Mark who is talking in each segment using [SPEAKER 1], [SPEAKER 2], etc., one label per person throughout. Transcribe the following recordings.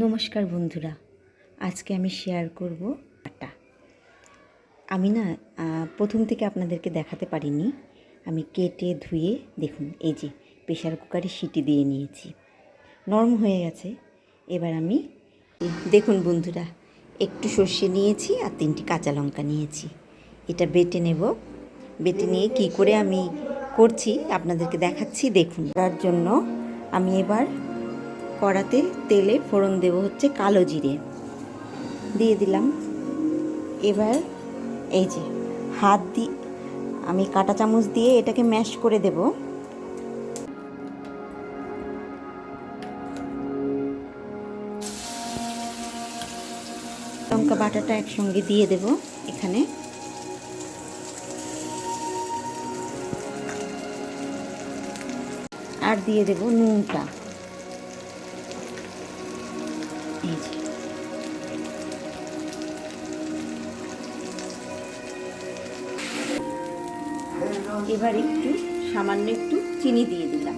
[SPEAKER 1] নমস্কার বন্ধুরা, আজকে আমি শেয়ার করব আটা। আমি না প্রথম থেকে আপনাদেরকে দেখাতে পারিনি। আমি কেটে ধুয়ে দেখুন এই যে প্রেশার কুকারে সিটি দিয়ে নিয়েছি, নরম হয়ে গেছে। এবার আমি দেখুন বন্ধুরা, একটু সর্ষে নিয়েছি আর 3টি কাঁচা লঙ্কা নিয়েছি। এটা বেটে নেব। বেটে নিয়ে কী করে আমি করছি আপনাদেরকে দেখাচ্ছি। দেখুন, তার জন্য আমি এবার কড়াতে তেলে ফোড়ন দেব হচ্ছে কালো জিরে দিয়ে দিলাম। এবার এই যে হাত দিয়ে আমি কাঁটা চামচ দিয়ে এটাকে ম্যাশ করে দেব। লঙ্কা বাটাটা একসঙ্গে দিয়ে দেব এখানে। আর দিয়ে দেব নুনটা। এই যে এবার একটু সামান্য একটু চিনি দিয়ে দিলাম।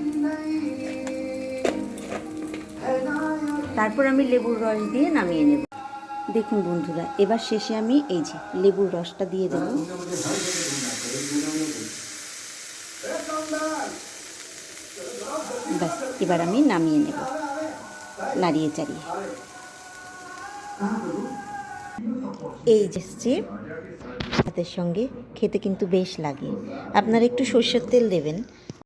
[SPEAKER 1] তারপর আমি লেবুর রস দিয়ে নামিয়ে নেব। দেখুন বন্ধুরা, এবার শেষে আমি এই যে লেবুর রসটা দিয়ে দেব। ব্যাস, এবার আমি নামিয়ে নেব নাড়িয়ে চাড়িয়ে। এই যে ভাতের সঙ্গে খেতে কিন্তু বেশ লাগে। আপনারা একটু সরষের তেল দেবেন,